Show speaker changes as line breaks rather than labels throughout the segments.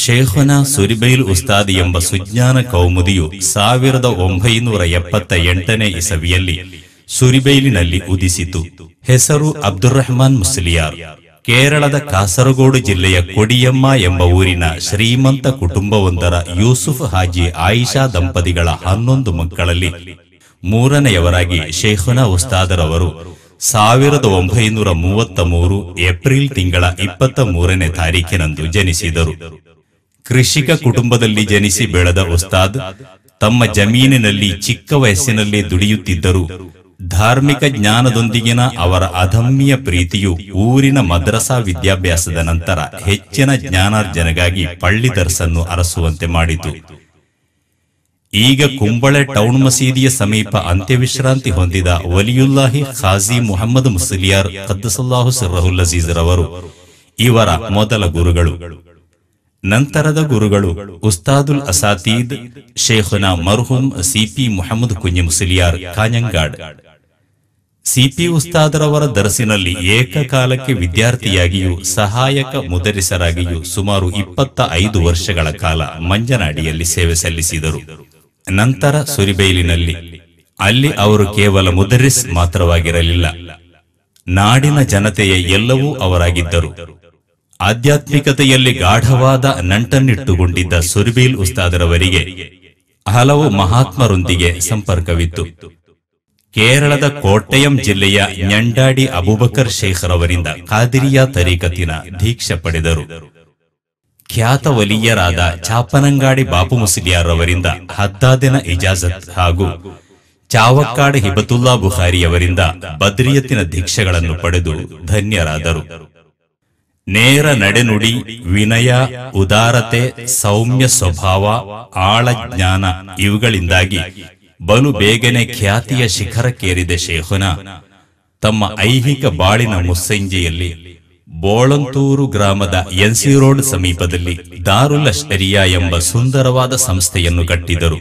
ಶೇಖುನ ಸುರಿಬೈಲ್ ಉಸ್ತಾದಿ ಎಂಬ ಸುಜ್ಞಾನ ಕೌಮುದಿಯು 1978ನೇ ಇಸವಿಯಲ್ಲಿ ಸುರಿಬೈಲಿನಲ್ಲಿ ಉದಿಸಿತು. ಹೆಸರು ಅಬ್ದುರ್ರಹ್ಮಾನ್ ಮುಸ್ಲಿಯಾರ್. ಕೇರಳದ ಕಾಸರಗೋಡು ಜಿಲ್ಲೆಯ ಕೊಡಿಯಮ್ಮ ಎಂಬ ಊರಿನ ಶ್ರೀಮಂತ ಕುಟುಂಬವೊಂದರ ಯೂಸುಫ್ ಹಾಜಿ ಆಯಿಷಾ ದಂಪತಿಗಳ 11 ಮಕ್ಕಳಲ್ಲಿ 3ನೆಯವರಾಗಿ ಶೇಖುನ ಉಸ್ತಾದರವರು 1933 ಏಪ್ರಿಲ್ ತಿಂಗಳ 23ನೇ ತಾರೀಖಿನಂದು ಜನಿಸಿದರು. ಕೃಷಿಕ ಕುಟುಂಬದಲ್ಲಿ ಜನಿಸಿ ಬೆಳೆದ ಉಸ್ತಾದ್ ತಮ್ಮ ಜಮೀನಿನಲ್ಲಿ ಚಿಕ್ಕ ವಯಸ್ಸಿನಲ್ಲೇ ದುಡಿಯುತ್ತಿದ್ದರು. ಧಾರ್ಮಿಕ ಜ್ಞಾನದೊಂದಿಗಿನ ಅವರ ಅದಮ್ಯ ಪ್ರೀತಿಯು ಊರಿನ ಮದ್ರಸಾ ವಿದ್ಯಾಭ್ಯಾಸದ ನಂತರ ಹೆಚ್ಚಿನ ಜ್ಞಾನಾರ್ಜನೆಗಾಗಿ ಪಳ್ಳಿ ದರ್ಸನ್ನು ಅರಸುವಂತೆ ಮಾಡಿತು. ಈಗ ಕುಂಬಳೆ ಟೌನ್ ಮಸೀದಿಯ ಸಮೀಪ ಅಂತ್ಯವಿಶ್ರಾಂತಿ ಹೊಂದಿದ ವಲಿಯುಲ್ಲಾಹಿ ಖಾಜಿ ಮುಹಮ್ಮದ್ ಮುಸ್ಲಿಯಾರ್ ಖದ್ದಸಲ್ಲಾಹು ಸಿರ್ರಹುಲ್ ಅಜೀಜ್ ರವರು ಇವರ ಮೊದಲ ಗುರುಗಳು. ನಂತರದ ಗುರುಗಳು ಉಸ್ತಾದುಲ್ ಅಸಾತೀದ್ ಶೇಖುನ ಮರ್ಹೂಮ್ ಸಿಪಿ ಮುಹಮ್ಮದ್ ಕುಂಜಿ ಮುಸ್ಲಿಯಾರ್ ಕಾಞಂಗಾಡ್. ಸಿಪಿ ಉಸ್ತಾದರವರ ದರ್ಸಿನಲ್ಲಿ ಏಕಕಾಲಕ್ಕೆ ವಿದ್ಯಾರ್ಥಿಯಾಗಿಯೂ ಸಹಾಯಕ ಮುದರಿಸರಾಗಿಯೂ ಸುಮಾರು 25 ವರ್ಷಗಳ ಕಾಲ ಮಂಜನಾಡಿಯಲ್ಲಿ ಸೇವೆ ಸಲ್ಲಿಸಿದರು. ನಂತರ ಸುರಿಬೈಲಿನಲ್ಲಿ ಅಲ್ಲಿ ಅವರು ಕೇವಲ ಮುದರಿಸ್ ಮಾತ್ರವಾಗಿರಲಿಲ್ಲ, ನಾಡಿನ ಜನತೆಯ ಎಲ್ಲವೂ ಅವರಾಗಿದ್ದರು. ಆಧ್ಯಾತ್ಮಿಕತೆಯಲ್ಲಿ ಗಾಢವಾದ ನಂಟನ್ನಿಟ್ಟುಕೊಂಡಿದ್ದ ಸುರಿಬೈಲ್ ಉಸ್ತಾದರವರಿಗೆ ಹಲವು ಮಹಾತ್ಮರೊಂದಿಗೆ ಸಂಪರ್ಕವಿತ್ತು. ಕೇರಳದ ಕೋಟ್ಟಯಂ ಜಿಲ್ಲೆಯ ಞಂಡಾಡಿ ಅಬೂಬಕರ್ ಶೇಖ್ ರವರಿಂದ ಖಾದಿರಿಯಾ ತರೀಕತಿನ ದೀಕ್ಷೆ ಪಡೆದರು. ಖ್ಯಾತ ವಲಿಯರಾದ ಚಾಪನಂಗಾಡಿ ಬಾಪು ಮುಸ್ಲಿಯಾರ್ ರವರಿಂದ ಹದ್ದಾದಿನ ಇಜಾಜತ್ ಹಾಗೂ ಚಾವಕ್ಕಾಡ್ ಹಿಬತುಲ್ಲಾ ಬುಖಾರಿಯವರಿಂದ ಬದ್ರಿಯತ್ತಿನ ದೀಕ್ಷೆಗಳನ್ನು ಪಡೆದು ಧನ್ಯರಾದರು. ನೇರ ನಡೆನುಡಿ, ವಿನಯ, ಉದಾರತೆ, ಸೌಮ್ಯ ಸ್ವಭಾವ, ಆಳ ಜ್ಞಾನ ಇವುಗಳಿಂದಾಗಿ ಬಲು ಬೇಗನೆ ಖ್ಯಾತಿಯ ಶಿಖರಕ್ಕೇರಿದ ಶೇಖುನ ತಮ್ಮ ಐಹಿಕ ಬಾಳಿನ ಮುಸ್ಸಂಜೆಯಲ್ಲಿ ಬೋಳಂತೂರು ಗ್ರಾಮದ ಎನ್ಸಿ ರೋಡ್ ಸಮೀಪದಲ್ಲಿ ದಾರುಲ್ ಅಶ್ಅರಿಯಾ ಎಂಬ ಸುಂದರವಾದ ಸಂಸ್ಥೆಯನ್ನು ಕಟ್ಟಿದರು.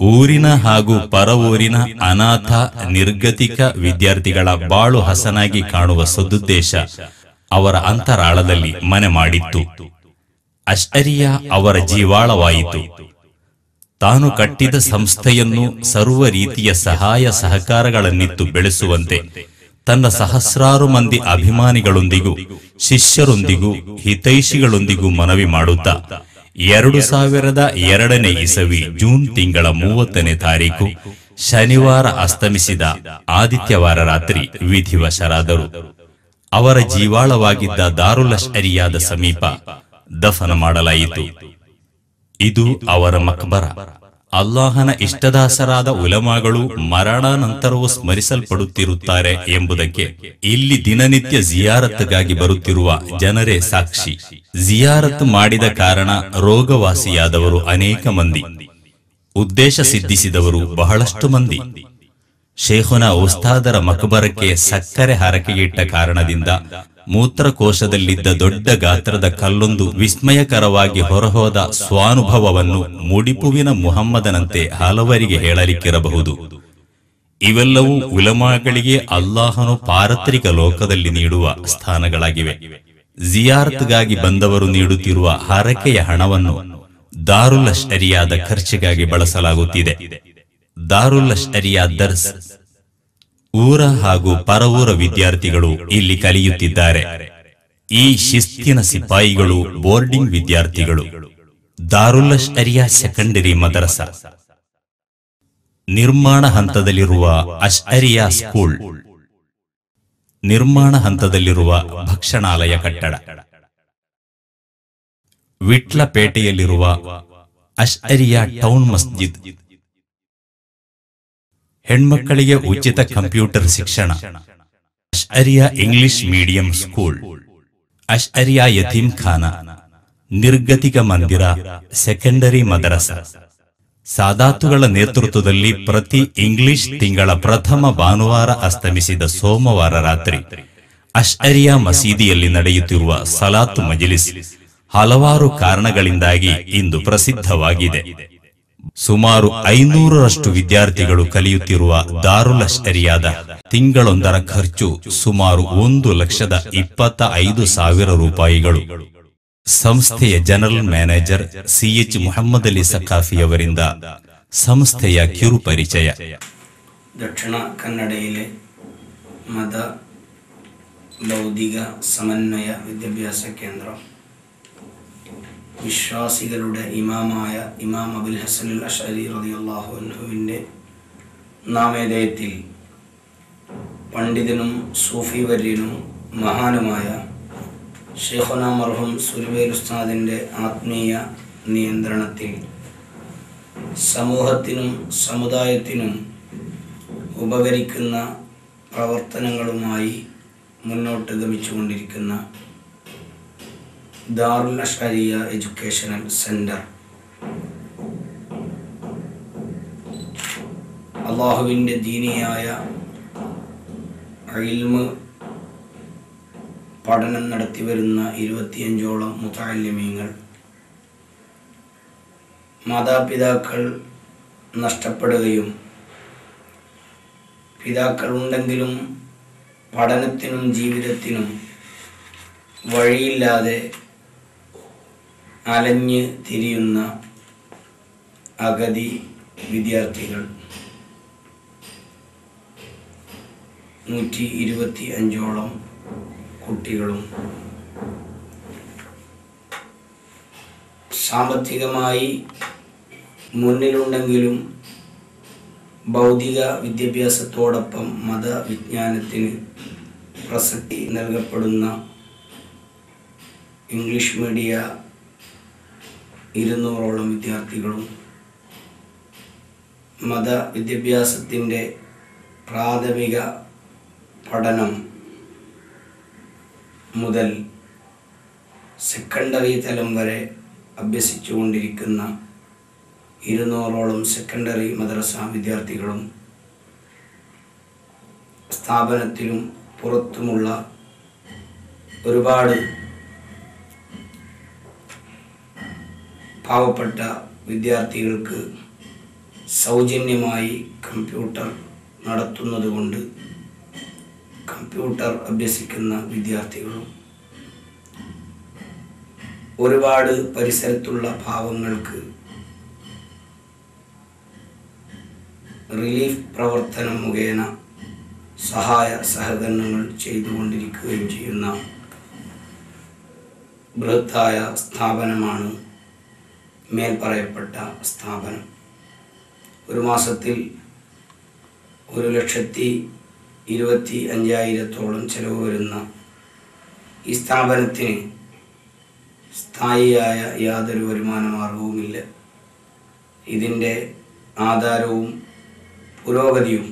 ಊರಿನ ಹಾಗೂ ಪರವೂರಿನ ಅನಾಥ ನಿರ್ಗತಿಕ ವಿದ್ಯಾರ್ಥಿಗಳ ಬಾಳು ಹಸನಾಗಿ ಕಾಣುವ ಸದುದ್ದೇಶ ಅವರ ಅಂತರಾಳದಲ್ಲಿ ಮನೆ ಮಾಡಿತ್ತು. ಅಶ್ಅರಿಯಾ ಅವರ ಜೀವಾಳವಾಯಿತು. ತಾನು ಕಟ್ಟಿದ ಸಂಸ್ಥೆಯನ್ನು ಸರ್ವ ರೀತಿಯ ಸಹಾಯ ಸಹಕಾರಗಳನ್ನಿತ್ತು ಬೆಳೆಸುವಂತೆ ತನ್ನ ಸಹಸ್ರಾರು ಮಂದಿ ಅಭಿಮಾನಿಗಳೊಂದಿಗೂ ಶಿಷ್ಯರೊಂದಿಗೂ ಹಿತೈಷಿಗಳೊಂದಿಗೂ ಮನವಿ ಮಾಡುತ್ತಾ 2002ನೇ ಇಸವಿ ಜೂನ್ ತಿಂಗಳ 30ನೇ ತಾರೀಕು ಶನಿವಾರ ಅಸ್ತಮಿಸಿದ ಆದಿತ್ಯವಾರ ರಾತ್ರಿ ವಿಧಿವಶರಾದರು. ಅವರ ಜೀವಾಳವಾಗಿದ್ದ ದಾರುಲ್ ಅಶ್ಅರಿಯಾದ ಸಮೀಪ ದಫನ ಮಾಡಲಾಯಿತು. ಇದು ಅವರ ಮಕ್ಬರ. ಅಲ್ಲಾಹನ ಇಷ್ಟದಾಸರಾದ ಉಲಮಾಗಳು ಮರಣಾನಂತರವೂ ಸ್ಮರಿಸಲ್ಪಡುತ್ತಿರುತ್ತಾರೆ ಎಂಬುದಕ್ಕೆ ಇಲ್ಲಿ ದಿನನಿತ್ಯ ಜಿಯಾರತ್ಗಾಗಿ ಬರುತ್ತಿರುವ ಜನರೇ ಸಾಕ್ಷಿ. ಜಿಯಾರತ್ ಮಾಡಿದ ಕಾರಣ ರೋಗವಾಸಿಯಾದವರು ಅನೇಕ ಮಂದಿ, ಉದ್ದೇಶ ಸಿದ್ಧಿಸಿದವರು ಬಹಳಷ್ಟು ಮಂದಿ. ಶೇಖುನ ಉಸ್ತಾದರ ಮಕ್ಬರಕ್ಕೆ ಸಕ್ಕರೆ ಹರಕೆಗಿಟ್ಟ ಕಾರಣದಿಂದ ಮೂತ್ರಕೋಶದಲ್ಲಿದ್ದ ದೊಡ್ಡ ಗಾತ್ರದ ಕಲ್ಲೊಂದು ವಿಸ್ಮಯಕರವಾಗಿ ಹೊರಹೋದ ಸ್ವಾನುಭವವನ್ನು ಮುಡಿಪುವಿನ ಮುಹಮ್ಮದನಂತೆ ಹಲವರಿಗೆ ಹೇಳಲಿಕ್ಕಿರಬಹುದು. ಇವೆಲ್ಲವೂ ಉಲಮಾಗಳಿಗೆ ಅಲ್ಲಾಹನು ಪಾರತ್ರಿಕ ಲೋಕದಲ್ಲಿ ನೀಡುವ ಸ್ಥಾನಗಳಾಗಿವೆ. ಜಿಯಾರತ್ಗಾಗಿ ಬಂದವರು ನೀಡುತ್ತಿರುವ ಹರಕೆಯ ಹಣವನ್ನು ದಾರುಲ್ ಅಶ್ಅರಿಯಾದ ಖರ್ಚಿಗಾಗಿ ಬಳಸಲಾಗುತ್ತಿದೆ. ದಾರುಲ್ ಅಶ್ಅರಿಯಾ ದರ್ಸ್ ಊರ ಹಾಗೂ ಪರವೂರ ವಿದ್ಯಾರ್ಥಿಗಳು ಇಲ್ಲಿ ಕಲಿಯುತ್ತಿದ್ದಾರೆ. ಈ ಶಿಸ್ತಿನ ಸಿಪಾಯಿಗಳು ಬೋರ್ಡಿಂಗ್ ವಿದ್ಯಾರ್ಥಿಗಳು. ದಾರುಲ್ ಅಶ್ಅರಿಯಾ ಸೆಕೆಂಡರಿ ಮದರಸಾ ನಿರ್ಮಾಣ ಹಂತದಲ್ಲಿರುವ ಅಶ್ಅರಿಯಾ ಸ್ಕೂಲ್, ನಿರ್ಮಾಣ ಹಂತದಲ್ಲಿರುವ ಭಕ್ಷಣಾಲಯ ಕಟ್ಟಡ, ವಿಟ್ಲಪೇಟೆಯಲ್ಲಿರುವ ಅಶ್ಅರಿಯಾ ಟೌನ್ ಮಸ್ಜಿದ್, ಹೆಣ್ಮಕ್ಕಳಿಗೆ ಉಚಿತ ಕಂಪ್ಯೂಟರ್ ಶಿಕ್ಷಣ, ಅಶ್ಅರಿಯಾ ಇಂಗ್ಲಿಷ್ ಮೀಡಿಯಂ ಸ್ಕೂಲ್, ಅಶ್ಅರಿಯಾ ಯತೀಮ್ ಖಾನಾ, ನಿರ್ಗತಿಕ ಮಂದಿರ, ಸೆಕೆಂಡರಿ ಮದರಸಾ. ಸಾದಾತುಗಳ ನೇತೃತ್ವದಲ್ಲಿ ಪ್ರತಿ ಇಂಗ್ಲಿಷ್ ತಿಂಗಳ ಪ್ರಥಮ ಭಾನುವಾರ ಅಸ್ತಮಿಸಿದ ಸೋಮವಾರ ರಾತ್ರಿ ಅಶ್ಅರಿಯಾ ಮಸೀದಿಯಲ್ಲಿ ನಡೆಯುತ್ತಿರುವ ಸಲಾತು ಮಜ್ಲಿಸ್ ಹಲವಾರು ಕಾರಣಗಳಿಂದಾಗಿ ಇಂದು ಪ್ರಸಿದ್ಧವಾಗಿದೆ. ಸುಮಾರು 500ರಷ್ಟು ವಿದ್ಯಾರ್ಥಿಗಳು ಕಲಿಯುತ್ತಿರುವ ದಾರುಲ್ ಅಶ್ಅರಿಯಾದ ತಿಂಗಳೊಂದರ ಖರ್ಚು ಸುಮಾರು 1,25,000 ರೂಪಾಯಿಗಳು. ಸಂಸ್ಥೆಯ general manager CH Muhammad Ali Saqafi ಅವರಿಂದ ಸಂಸ್ಥೆಯ ಕಿರು ಪರಿಚಯ.
ದಕ್ಷಿಣ ಕನ್ನಡയിലെ മത ബൗദ്ധിക സമന്വയ വിദ്യാഭ്യാസ കേന്ദ്രം വിശ്വാസികളുടെ ഇമാമായ ഇമാം അബുൽ ഹസൻ അൽ അശ്അരി റളിയല്ലാഹു അൻഹുവിൻ്റെ നാമധേയത്തിൽ പണ്ഡിതനും സൂഫി വര്യനും മഹാനുമായ ശൈഖുന മർഹൂം സുലൈമാൻ ഉസ്താദിൻ്റെ ആത്മീയ നിയന്ത്രണത്തിൽ സമൂഹത്തിനും സമുദായത്തിനും ഉപകരിക്കുന്ന പ്രവർത്തനങ്ങളുമായി മുന്നോട്ട് ഗമിച്ചുകൊണ്ടിരിക്കുന്ന ദാറുൽ അശ്അരിയ എഡ്യൂക്കേഷണൽ സെൻറ്റർ അള്ളാഹുവിൻ്റെ ദീനിയായ ഇൽമ് പഠനം നടത്തി വരുന്ന 25ഓളം മുതഅല്ലിമീങ്ങൾ മാതാപിതാക്കൾ നഷ്ടപ്പെടുകയും പിതാക്കളുണ്ടെങ്കിലും പഠനത്തിനും ജീവിതത്തിനും വഴിയില്ലാതെ അലഞ്ഞ് തിരിയുന്ന അഗതി വിദ്യാർത്ഥികൾ 125ഓളം കുട്ടികളും സാമ്പത്തികമായി മുന്നിലുണ്ടെങ്കിലും ഭൗതിക വിദ്യാഭ്യാസത്തോടൊപ്പം മതവിജ്ഞാനത്തിന് പ്രസക്തി നൽകപ്പെടുന്ന ഇംഗ്ലീഷ് മീഡിയ 200ഓളം വിദ്യാർത്ഥികളും മതവിദ്യാഭ്യാസത്തിൻ്റെ പ്രാഥമിക പഠനം മുതൽ സെക്കൻഡറി തലം വരെ അഭ്യസിച്ചുകൊണ്ടിരിക്കുന്ന 200ഓളം സെക്കൻഡറി മദ്രസ വിദ്യാർത്ഥികളും സ്ഥാപനത്തിലും പുറത്തുമുള്ള ഒരുപാട് പാവപ്പെട്ട വിദ്യാർത്ഥികൾക്ക് സൗജന്യമായി കമ്പ്യൂട്ടർ നടത്തുന്നതുകൊണ്ട് കമ്പ്യൂട്ടർ അഭ്യസിക്കുന്ന വിദ്യാർത്ഥികളും ഒരുപാട് പരിസരത്തുള്ള പാവങ്ങൾക്ക് റിലീഫ് പ്രവർത്തനം മുഖേന സഹായ സഹകരണങ്ങൾ ചെയ്തുകൊണ്ടിരിക്കുകയും ചെയ്യുന്ന ബൃഹത്തായ സ്ഥാപനമാണ് മേൽപ്പറയപ്പെട്ട സ്ഥാപനം. ഒരു മാസത്തിൽ 1,25,000 ചെലവ് വരുന്ന ഈ സ്ഥാപനത്തിന് സ്ഥായിയായ യാതൊരു വരുമാന മാർഗവുമില്ല. ഇതിൻ്റെ ആധാരവും പുരോഗതിയും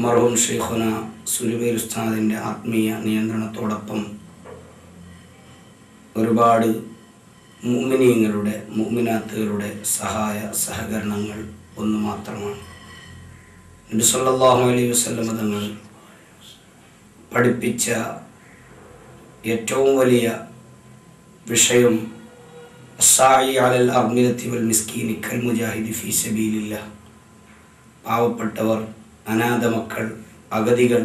മർഹൂം ശൈഖുന സുലൈമാൻ ഉസ്താദിൻ്റെ ആത്മീയ നിയന്ത്രണത്തോടൊപ്പം ഒരുപാട് മുഅ്മിനീങ്ങളുടെ മുഅ്മിനാത്തുകളുടെ സഹായ സഹകരണങ്ങൾ ഒന്ന് മാത്രമാണ്. നബി സല്ലല്ലാഹു അലൈഹി വസല്ലം തങ്ങൾ പഠിപ്പിച്ച ഏറ്റവും വലിയ വിഷയം അസ്സായി അലൽ അർമിലത്തി വൽ മിസ്കീനി കൽ മുജാഹിദി ഫീ സബീലില്ലാഹ്. പാവപ്പെട്ടവർ, അനാഥ മക്കൾ, അഗതികൾ,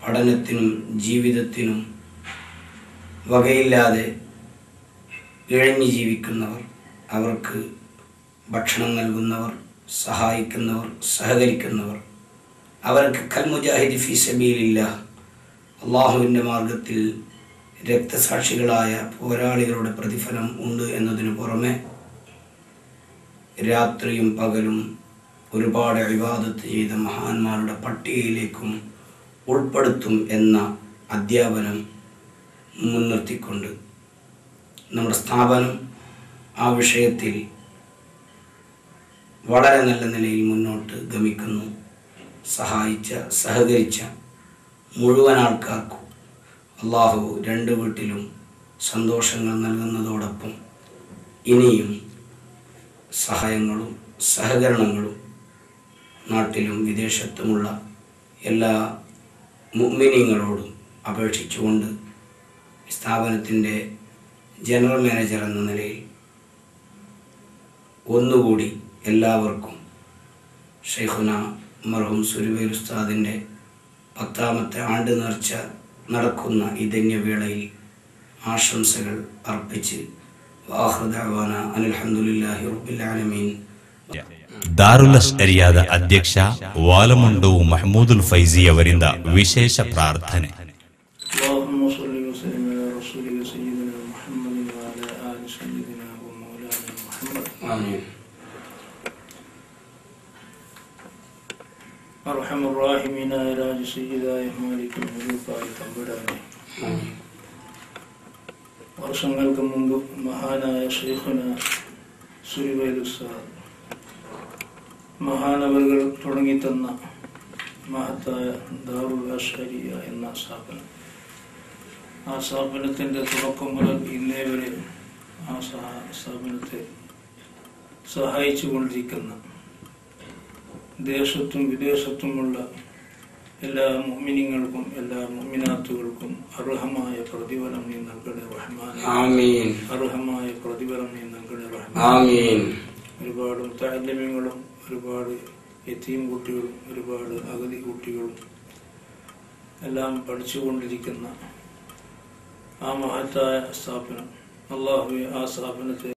പഠനത്തിനും ജീവിതത്തിനും വകയില്ലാതെ ഇഴഞ്ഞു ജീവിക്കുന്നവർ, അവർക്ക് ഭക്ഷണം നൽകുന്നവർ, സഹായിക്കുന്നവർ, സഹകരിക്കുന്നവർ, അവർക്ക് കൽ മുജാഹിദി ഫീ സബീലില്ലാഹ്, അള്ളാഹുവിൻ്റെ മാർഗത്തിൽ രക്തസാക്ഷികളായ പോരാളികളുടെ പ്രതിഫലം ഉണ്ട് എന്നതിനു പുറമെ രാത്രിയും പകലും ഒരുപാട് ഇബാദത്ത് ചെയ്ത മഹാന്മാരുടെ പട്ടികയിലേക്കും ഉൾപ്പെടുത്തും എന്ന അധ്യാപനം മുൻനിർത്തിക്കൊണ്ട് നമ്മുടെ സ്ഥാപനം ആ വിഷയത്തിൽ വളരെ നല്ല നിലയിൽ മുന്നോട്ട് ഗമിക്കുന്നു. സഹായിച്ച, സഹകരിച്ച മുഴുവൻ ആൾക്കാർക്കും അള്ളാഹു രണ്ട് വീട്ടിലും സന്തോഷങ്ങൾ നൽകുന്നതോടൊപ്പം ഇനിയും സഹായങ്ങളും സഹകരണങ്ങളും നാട്ടിലും വിദേശത്തുമുള്ള എല്ലാ മുഅ്മിനീങ്ങളോടും അപേക്ഷിച്ചുകൊണ്ട് സ്ഥാപനത്തിൻ്റെ ജനറൽ മാനേജർ എന്ന നിലയിൽ ഒന്നുകൂടി എല്ലാവർക്കും ശൈഖുന മർഹൂം സുലൈമാൻ ഉസ്താദിൻ്റെ 10ാമത്തെ ആണ്ട് നേർച്ച നടക്കുന്ന ഈ ധന്യവേളയിൽ ആശംസകൾ അർപ്പിച്ച് വആഖിറു ദഅവാന അൽഹംദുലില്ലാഹി റബ്ബിൽ ആലമീൻ.
ದಾರುಲ್ ಅಶ್ಅರಿಯಾದ ಅಧ್ಯಕ್ಷ ವಾಲಮುಂಡು ಮಹಮೂದುಲ್ ಫೈಜಿ ಅವರಿಂದ ವಿಶೇಷ ಪ್ರಾರ್ಥನೆ.
വർഷങ്ങൾക്ക് മുമ്പ് മഹാനായ ശൈഖുന സുരിവൈൽ ഉസ്താദ് മഹാനവറുകൾ തുടങ്ങിത്തന്ന മഹത്തായ ദാറുൽ അശ്അരിയ എന്ന സ്ഥാപനം, ആ സ്ഥാപനത്തിൻ്റെ തുടക്കം മുതൽ ഇന്നേ വരെ ആ സ്ഥാപനത്തെ സഹായിച്ചു കൊണ്ടിരിക്കുന്ന ദേശത്തും വിദേശത്തുമുള്ള എല്ലാ മുഅ്മിനീങ്ങൾക്കും എല്ലാ മുഅ്മിനാത്തുകൾക്കും അർഹമായ പ്രതിഫലം നീ നൽകണേ റഹ്മാൻ.
ആമീൻ.
അർഹമായ പ്രതിഫലം നീ നൽകണേ റഹ്മാൻ.
ആമീൻ.
ഒരുപാട് മുതഅല്ലിമീങ്ങളും ഒരുപാട് യതീം കുട്ടികളും ഒരുപാട് അഗതി കുട്ടികളും എല്ലാം പഠിച്ചുകൊണ്ടിരിക്കുന്ന ആ മഹത്തായ സ്ഥാപനം, അല്ലാഹുവേ ആ സ്ഥാപനത്തെ